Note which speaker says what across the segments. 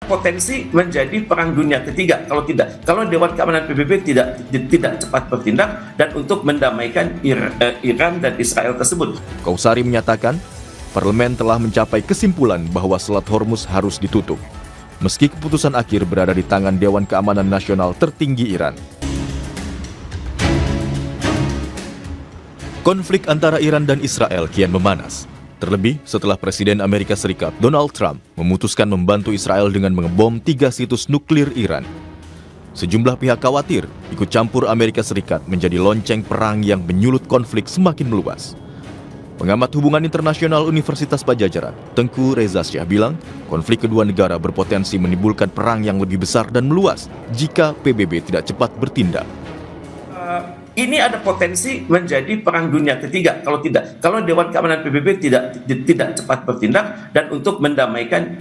Speaker 1: potensi menjadi perang dunia ketiga kalau Dewan Keamanan PBB tidak cepat bertindak dan untuk mendamaikan Iran dan Israel tersebut.
Speaker 2: Kawsari menyatakan parlemen telah mencapai kesimpulan bahwa Selat Hormuz harus ditutup, meski keputusan akhir berada di tangan Dewan Keamanan Nasional tertinggi Iran. Konflik antara Iran dan Israel kian memanas. Terlebih setelah Presiden Amerika Serikat Donald Trump memutuskan membantu Israel dengan mengebom 3 situs nuklir Iran. Sejumlah pihak khawatir ikut campur Amerika Serikat menjadi lonceng perang yang menyulut konflik semakin meluas. Pengamat hubungan internasional Universitas Padjadjaran, Tengku Reza Syah bilang, konflik kedua negara berpotensi menimbulkan perang yang lebih besar dan meluas jika PBB tidak cepat bertindak.
Speaker 1: Ini ada potensi menjadi perang dunia ketiga kalau Dewan Keamanan PBB tidak cepat bertindak dan untuk mendamaikan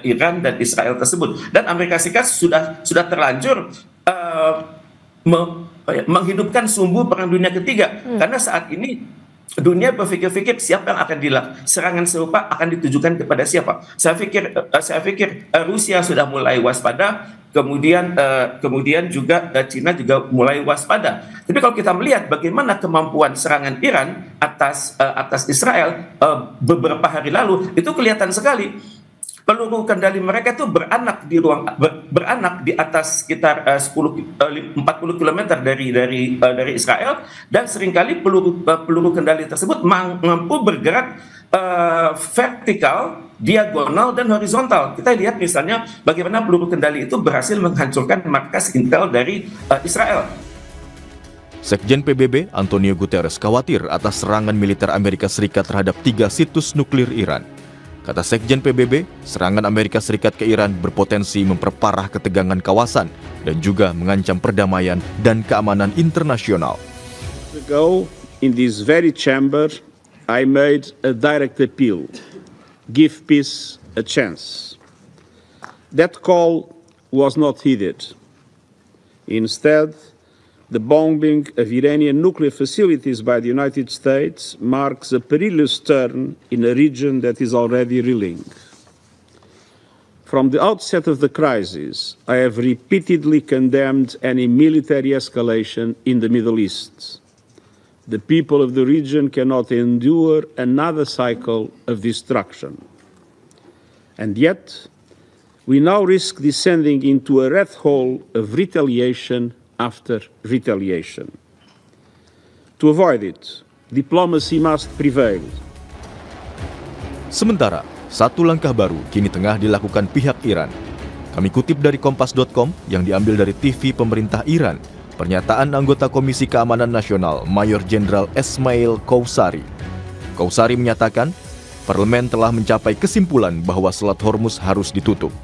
Speaker 1: Iran dan Israel tersebut. Dan Amerika Serikat sudah terlanjur menghidupkan sumbu perang dunia ketiga karena saat ini dunia berpikir-pikir siapa yang akan serangan serupa akan ditujukan kepada siapa. Saya pikir Rusia sudah mulai waspada, kemudian juga Cina juga mulai waspada. Tapi kalau kita melihat bagaimana kemampuan serangan Iran atas Israel beberapa hari lalu, itu kelihatan sekali. Peluru kendali mereka itu beranak di atas sekitar 40 km dari Israel, dan seringkali peluru kendali tersebut mampu bergerak vertikal, diagonal, dan horizontal. Kita lihat misalnya bagaimana peluru kendali itu berhasil menghancurkan markas Intel dari Israel.
Speaker 2: Sekjen PBB Antonio Guterres khawatir atas serangan militer Amerika Serikat terhadap 3 situs nuklir Iran. Kata Sekjen PBB, serangan Amerika Serikat ke Iran berpotensi memperparah ketegangan kawasan dan juga mengancam perdamaian dan keamanan internasional.
Speaker 3: Ago, in this very chamber, I made a direct appeal. Give peace a chance. That call was not heeded. Instead, the bombing of Iranian nuclear facilities by the United States marks a perilous turn in a region that is already reeling. From the outset of the crisis, I have repeatedly condemned any military escalation in the Middle East. The people of the region cannot endure another cycle of destruction. And yet, we now risk descending into a rat hole of retaliation after retaliation. To avoid it, diplomacy must prevail.
Speaker 2: Sementara, satu langkah baru kini tengah dilakukan pihak Iran. Kami kutip dari Kompas.com yang diambil dari TV pemerintah Iran, pernyataan anggota Komisi Keamanan Nasional Mayor Jenderal Esmail Kawsari. Kawsari menyatakan, parlemen telah mencapai kesimpulan bahwa Selat Hormuz harus ditutup,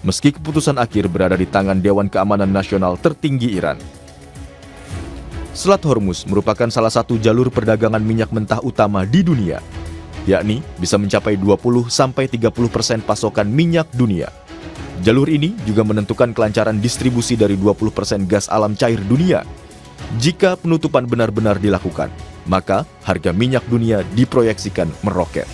Speaker 2: meski keputusan akhir berada di tangan Dewan Keamanan Nasional tertinggi Iran. Selat Hormuz merupakan salah satu jalur perdagangan minyak mentah utama di dunia, yakni bisa mencapai 20-30% pasokan minyak dunia. Jalur ini juga menentukan kelancaran distribusi dari 20% gas alam cair dunia. Jika penutupan benar-benar dilakukan, maka harga minyak dunia diproyeksikan meroket.